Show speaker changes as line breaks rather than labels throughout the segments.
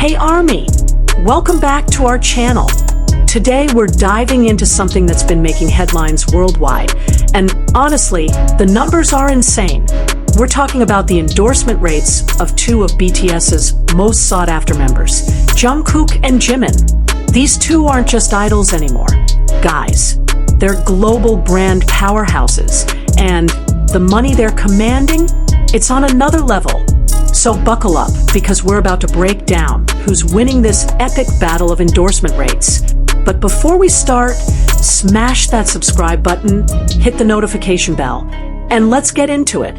Hey ARMY, welcome back to our channel. Today we're diving into something that's been making headlines worldwide, and honestly, the numbers are insane. We're talking about the endorsement rates of two of BTS's most sought-after members, Jungkook and Jimin. These two aren't just idols anymore, guys. They're global brand powerhouses, and the money they're commanding, it's on another level. So buckle up, because we're about to break down who's winning this epic battle of endorsement rates. But before we start, smash that subscribe button, hit the notification bell, and let's get into it.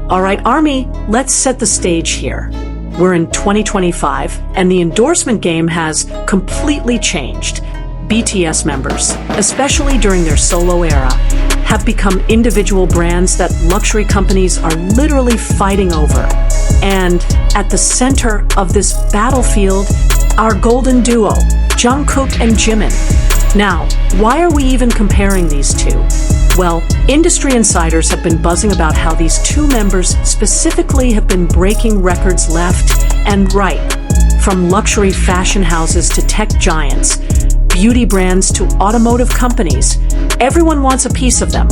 All right, ARMY, let's set the stage here. We're in 2025, and the endorsement game has completely changed. BTS members, especially during their solo era, have become individual brands that luxury companies are literally fighting over. And at the center of this battlefield, our golden duo, Jungkook and Jimin. Now, why are we even comparing these two? Well, industry insiders have been buzzing about how these two members specifically have been breaking records left and right. From luxury fashion houses to tech giants, beauty brands to automotive companies, everyone wants a piece of them.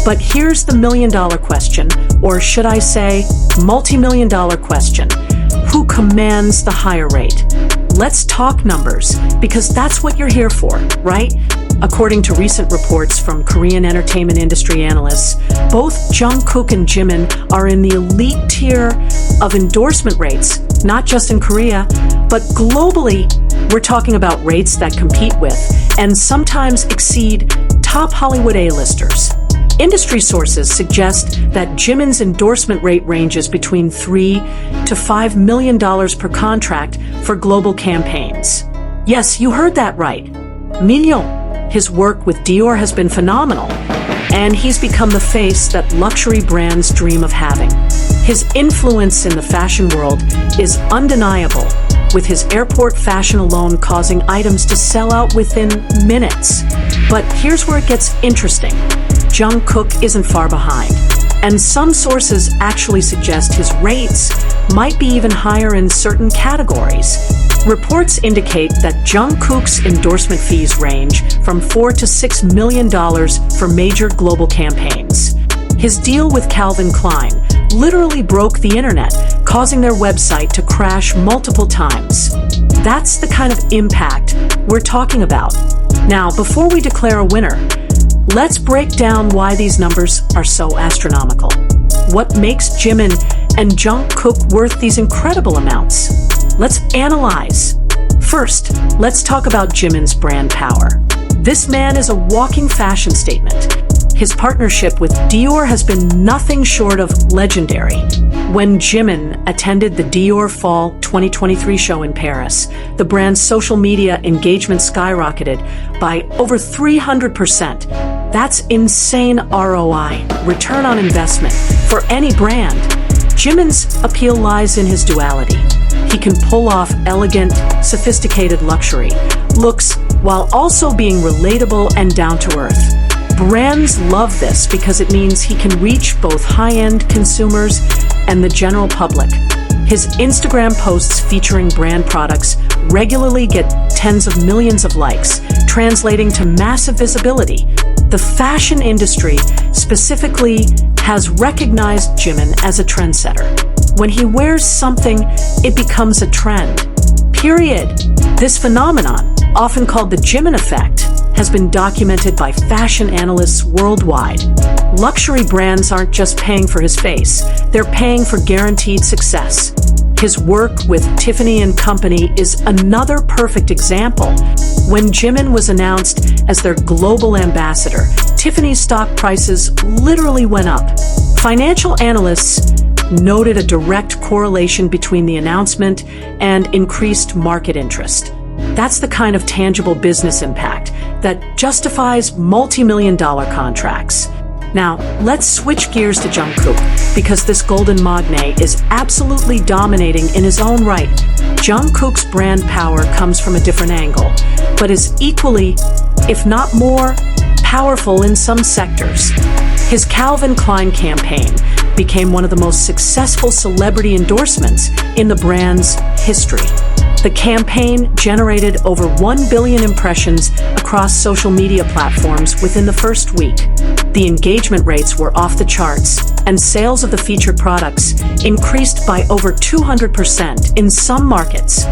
But here's the million-dollar question, or should I say, multi-million-dollar question. Who commands the higher rate? Let's talk numbers, because that's what you're here for, right? According to recent reports from Korean entertainment industry analysts, both Jungkook and Jimin are in the elite tier of endorsement rates, not just in Korea, but globally. We're talking about rates that compete with, and sometimes exceed, top Hollywood A-listers. Industry sources suggest that Jimin's endorsement rate ranges between $3 to $5 million per contract for global campaigns. Yes, you heard that right. Million. His work with Dior has been phenomenal, and he's become the face that luxury brands dream of having. His influence in the fashion world is undeniable, with his airport fashion alone causing items to sell out within minutes. But here's where it gets interesting. Jungkook isn't far behind, and some sources actually suggest his rates might be even higher in certain categories. Reports indicate that Jungkook's endorsement fees range from $4 to $6 million for major global campaigns. His deal with Calvin Klein literally broke the internet, causing their website to crash multiple times. That's the kind of impact we're talking about. Now, before we declare a winner, let's break down why these numbers are so astronomical. What makes Jimin and Jungkook worth these incredible amounts? Let's analyze. First, let's talk about Jimin's brand power. This man is a walking fashion statement. His partnership with Dior has been nothing short of legendary. When Jimin attended the Dior Fall 2023 show in Paris, the brand's social media engagement skyrocketed by over 300%. That's insane ROI, return on investment, for any brand. Jimin's appeal lies in his duality. He can pull off elegant, sophisticated luxury looks while also being relatable and down-to-earth. Brands love this because it means he can reach both high-end consumers and the general public. His Instagram posts featuring brand products regularly get tens of millions of likes, translating to massive visibility. The fashion industry specifically has recognized Jimin as a trendsetter. When he wears something, it becomes a trend. Period. This phenomenon, often called the Jimin effect, has been documented by fashion analysts worldwide. Luxury brands aren't just paying for his face, they're paying for guaranteed success. His work with Tiffany & Company is another perfect example. When Jimin was announced as their global ambassador, Tiffany's stock prices literally went up. Financial analysts noted a direct correlation between the announcement and increased market interest. That's the kind of tangible business impact that justifies multi-million-dollar contracts. Now, let's switch gears to Jungkook, because this golden Maknae is absolutely dominating in his own right. Jungkook's brand power comes from a different angle, but is equally, if not more, powerful in some sectors. His Calvin Klein campaign became one of the most successful celebrity endorsements in the brand's history. The campaign generated over 1 billion impressions across social media platforms within the first week. The engagement rates were off the charts, and sales of the featured products increased by over 200% in some markets.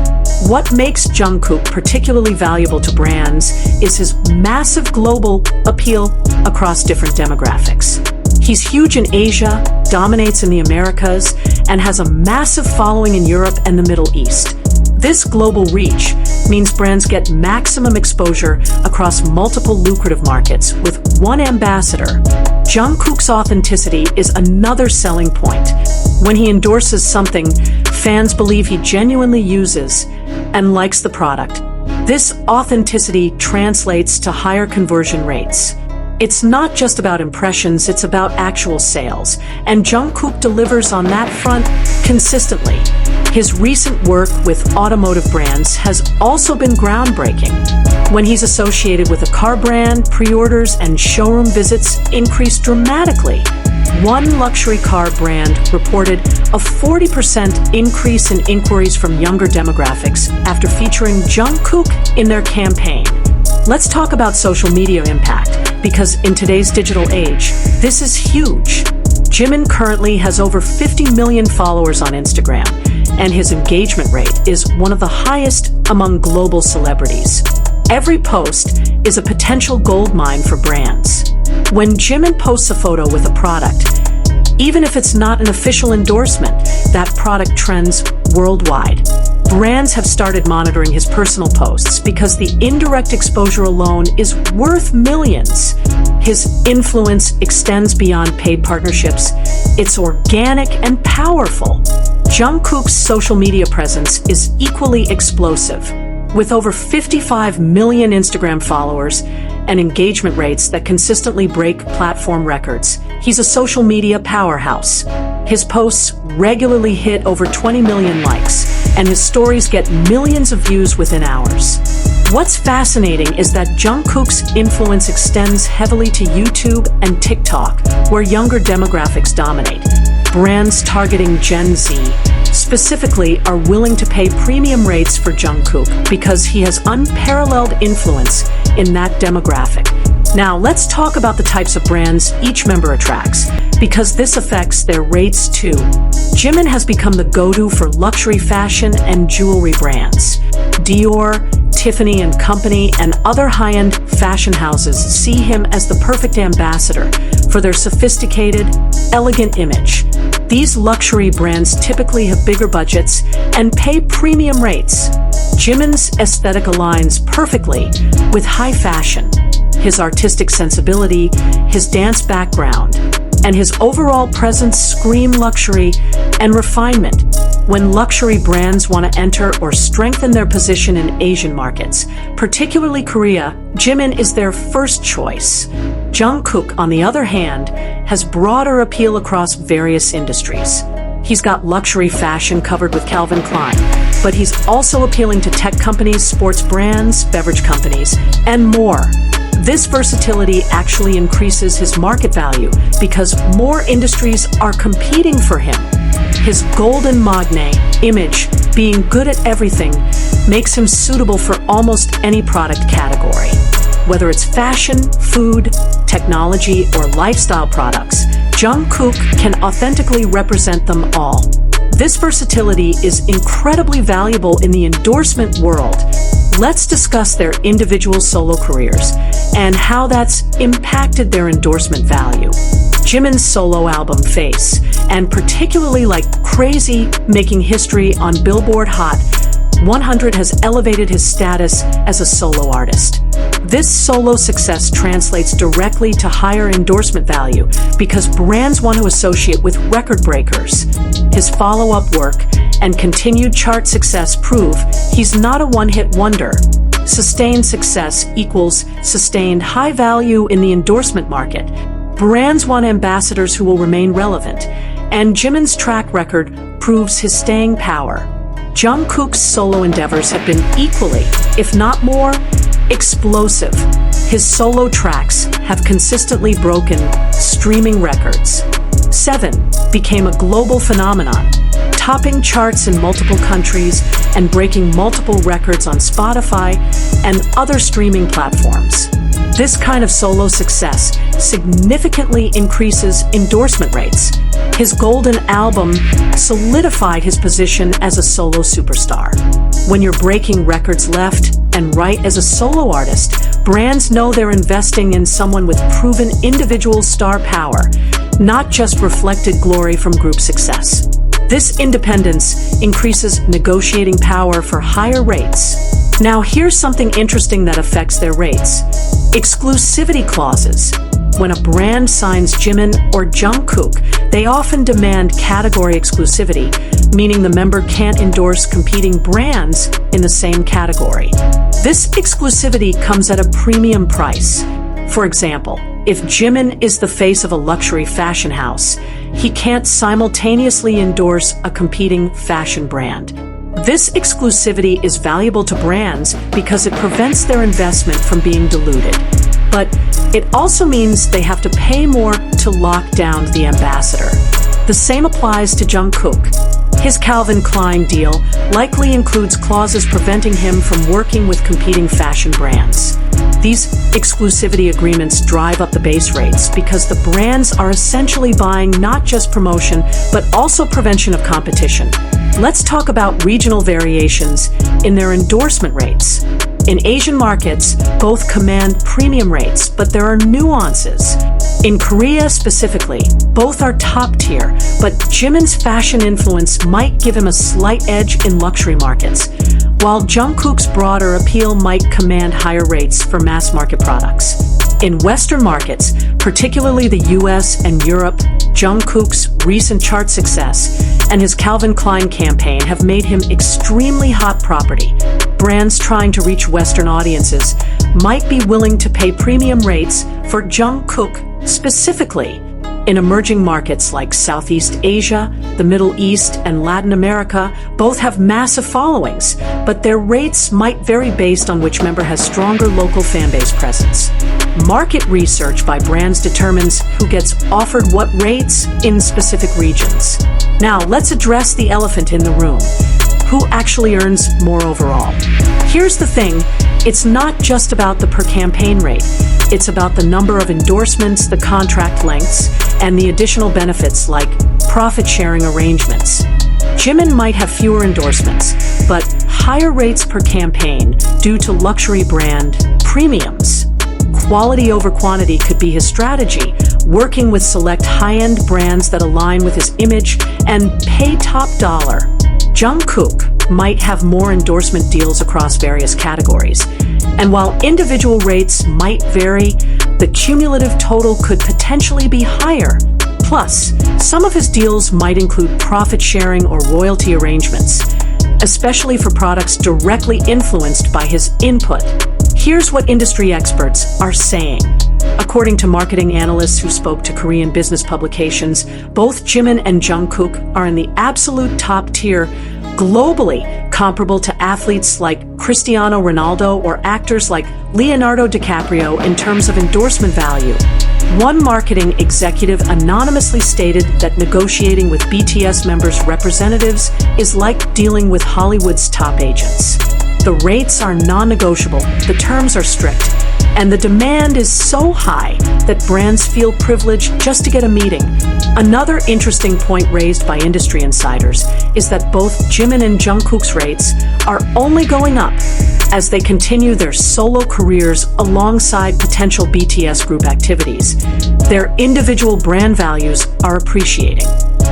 What makes Jungkook particularly valuable to brands is his massive global appeal across different demographics. He's huge in Asia, dominates in the Americas, and has a massive following in Europe and the Middle East. This global reach means brands get maximum exposure across multiple lucrative markets with one ambassador. Jungkook's authenticity is another selling point. When he endorses something, fans believe he genuinely uses and likes the product. This authenticity translates to higher conversion rates. It's not just about impressions, it's about actual sales, and Jungkook delivers on that front consistently. His recent work with automotive brands has also been groundbreaking. When he's associated with a car brand, pre-orders and showroom visits increase dramatically. One luxury car brand reported a 40% increase in inquiries from younger demographics after featuring Jungkook in their campaign. Let's talk about social media impact, because in today's digital age, this is huge. Jimin currently has over 50 million followers on Instagram, and his engagement rate is one of the highest among global celebrities. Every post is a potential goldmine for brands. When Jimin posts a photo with a product, even if it's not an official endorsement, that product trends worldwide. Brands have started monitoring his personal posts because the indirect exposure alone is worth millions. His influence extends beyond paid partnerships. It's organic and powerful. Jungkook's social media presence is equally explosive. With over 55 million Instagram followers and engagement rates that consistently break platform records, he's a social media powerhouse. His posts regularly hit over 20 million likes, and his stories get millions of views within hours. What's fascinating is that Jungkook's influence extends heavily to YouTube and TikTok, where younger demographics dominate. Brands targeting Gen Z specifically are willing to pay premium rates for Jungkook because he has unparalleled influence in that demographic. Now, let's talk about the types of brands each member attracts, because this affects their rates too. Jimin has become the go-to for luxury fashion and jewelry brands. Dior, Tiffany & Company, and other high-end fashion houses see him as the perfect ambassador for their sophisticated, elegant image. These luxury brands typically have bigger budgets and pay premium rates. Jimin's aesthetic aligns perfectly with high fashion. His artistic sensibility, his dance background, and his overall presence scream luxury and refinement. When luxury brands want to enter or strengthen their position in Asian markets, particularly Korea, Jimin is their first choice. Jungkook, on the other hand, has broader appeal across various industries. He's got luxury fashion covered with Calvin Klein, but he's also appealing to tech companies, sports brands, beverage companies, and more. This versatility actually increases his market value because more industries are competing for him. His golden Maknae image, being good at everything, makes him suitable for almost any product category. Whether it's fashion, food, technology, or lifestyle products, Jungkook can authentically represent them all. This versatility is incredibly valuable in the endorsement world. Let's discuss their individual solo careers and how that's impacted their endorsement value. Jimin's solo album Face, and particularly Like Crazy, making history on Billboard Hot 100, has elevated his status as a solo artist. This solo success translates directly to higher endorsement value because brands want to associate with record breakers. His follow-up work and continued chart success prove he's not a one-hit wonder. Sustained success equals sustained high value in the endorsement market. Brands want ambassadors who will remain relevant, and Jimin's track record proves his staying power. Jungkook's solo endeavors have been equally, if not more, explosive. His solo tracks have consistently broken streaming records. 7 became a global phenomenon, topping charts in multiple countries and breaking multiple records on Spotify and other streaming platforms. This kind of solo success significantly increases endorsement rates. His golden album solidified his position as a solo superstar. When you're breaking records left and right as a solo artist, brands know they're investing in someone with proven individual star power, not just reflected glory from group success. This independence increases negotiating power for higher rates. Now, here's something interesting that affects their rates. Exclusivity clauses. When a brand signs Jimin or Jungkook, they often demand category exclusivity, meaning the member can't endorse competing brands in the same category. This exclusivity comes at a premium price. For example, if Jimin is the face of a luxury fashion house, he can't simultaneously endorse a competing fashion brand. This exclusivity is valuable to brands because it prevents their investment from being diluted. But it also means they have to pay more to lock down the ambassador. The same applies to Jungkook. His Calvin Klein deal likely includes clauses preventing him from working with competing fashion brands. These exclusivity agreements drive up the base rates because the brands are essentially buying not just promotion, but also prevention of competition. Let's talk about regional variations in their endorsement rates. In Asian markets, both command premium rates, but there are nuances. In Korea specifically, both are top tier, but Jimin's fashion influence might give him a slight edge in luxury markets, while Jungkook's broader appeal might command higher rates for mass market products. In Western markets, particularly the US and Europe, Jungkook's recent chart success and his Calvin Klein campaign have made him extremely hot property. Brands trying to reach Western audiences might be willing to pay premium rates for Jungkook specifically. In emerging markets like Southeast Asia, the Middle East, and Latin America, both have massive followings, but their rates might vary based on which member has stronger local fanbase presence. Market research by brands determines who gets offered what rates in specific regions. Now, let's address the elephant in the room. Who actually earns more overall? Here's the thing, it's not just about the per campaign rate. It's about the number of endorsements, the contract lengths, and the additional benefits like profit-sharing arrangements. Jimin might have fewer endorsements, but higher rates per campaign due to luxury brand premiums. Quality over quantity could be his strategy, working with select high-end brands that align with his image and pay top dollar. Jungkook might have more endorsement deals across various categories. And while individual rates might vary, the cumulative total could potentially be higher. Plus, some of his deals might include profit sharing or royalty arrangements, especially for products directly influenced by his input. Here's what industry experts are saying. According to marketing analysts who spoke to Korean business publications, both Jimin and Jungkook are in the absolute top tier globally, comparable to athletes like Cristiano Ronaldo or actors like Leonardo DiCaprio in terms of endorsement value. One marketing executive anonymously stated that negotiating with BTS members' representatives is like dealing with Hollywood's top agents. The rates are non-negotiable, the terms are strict, and the demand is so high that brands feel privileged just to get a meeting. Another interesting point raised by industry insiders is that both Jimin and Jungkook's rates are only going up as they continue their solo careers alongside potential BTS group activities. Their individual brand values are appreciating.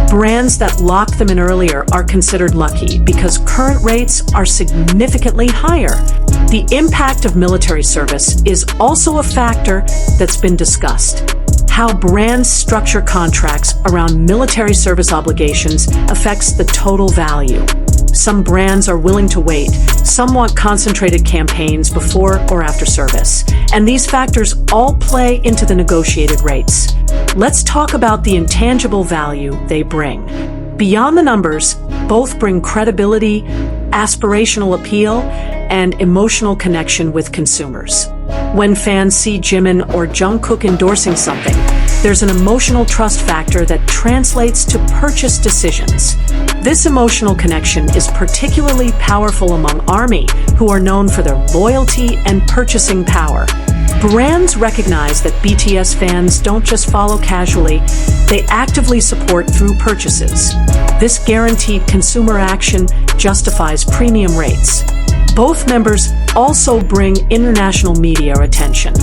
Brands that locked them in earlier are considered lucky because current rates are significantly higher. The impact of military service is also a factor that's been discussed. How brands structure contracts around military service obligations affects the total value. Some brands are willing to wait, some want concentrated campaigns before or after service, and these factors all play into the negotiated rates. Let's talk about the intangible value they bring. Beyond the numbers, both bring credibility, aspirational appeal, and emotional connection with consumers. When fans see Jimin or Jungkook endorsing something, there's an emotional trust factor that translates to purchase decisions. This emotional connection is particularly powerful among ARMY, who are known for their loyalty and purchasing power. Brands recognize that BTS fans don't just follow casually, they actively support through purchases. This guaranteed consumer action justifies premium rates. Both members also bring international media attention.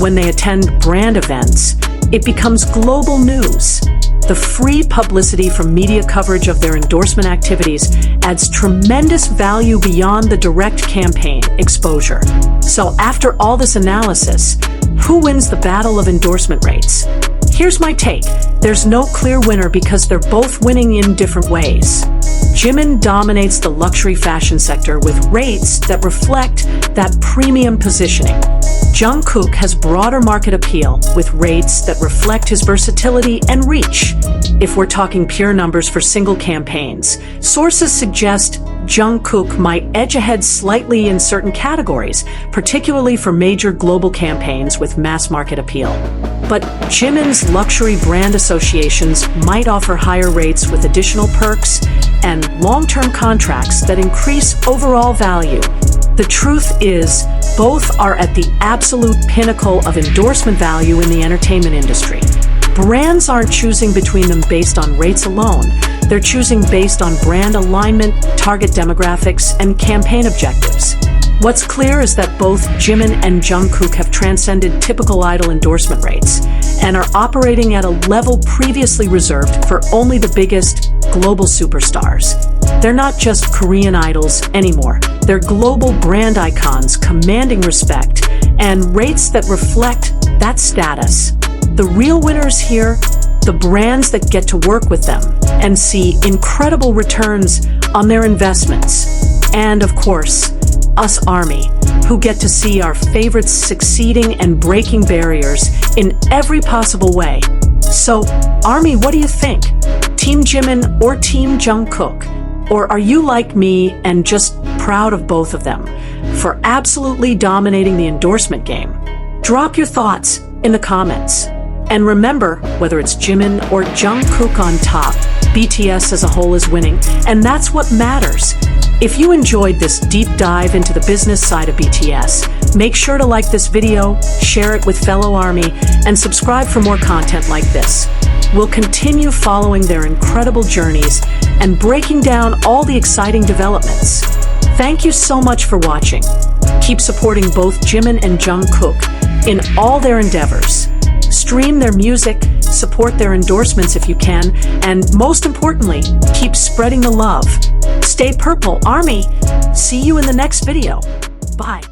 When they attend brand events, it becomes global news. The free publicity from media coverage of their endorsement activities adds tremendous value beyond the direct campaign exposure. So after all this analysis, who wins the battle of endorsement rates? Here's my take. There's no clear winner because they're both winning in different ways. Jimin dominates the luxury fashion sector with rates that reflect that premium positioning. Jungkook has broader market appeal with rates that reflect his versatility and reach. If we're talking pure numbers for single campaigns, sources suggest Jungkook might edge ahead slightly in certain categories, particularly for major global campaigns with mass market appeal. But Jimin's luxury brand associations might offer higher rates with additional perks and long-term contracts that increase overall value. The truth is, both are at the absolute pinnacle of endorsement value in the entertainment industry. Brands aren't choosing between them based on rates alone. They're choosing based on brand alignment, target demographics, and campaign objectives. What's clear is that both Jimin and Jungkook have transcended typical idol endorsement rates and are operating at a level previously reserved for only the biggest global superstars. They're not just Korean idols anymore. They're global brand icons commanding respect and rates that reflect that status. The real winners here, the brands that get to work with them and see incredible returns on their investments. And of course, us ARMY, who get to see our favorites succeeding and breaking barriers in every possible way. So, ARMY, what do you think? Team Jimin or Team Jungkook? Or are you like me and just proud of both of them for absolutely dominating the endorsement game? Drop your thoughts in the comments. And remember, whether it's Jimin or Jungkook on top, BTS as a whole is winning, and that's what matters. If you enjoyed this deep dive into the business side of BTS, make sure to like this video, share it with fellow ARMY, and subscribe for more content like this. We'll continue following their incredible journeys and breaking down all the exciting developments. Thank you so much for watching. Keep supporting both Jimin and Jungkook in all their endeavors. Stream their music, support their endorsements if you can, and most importantly, keep spreading the love. Stay purple, ARMY. See you in the next video. Bye.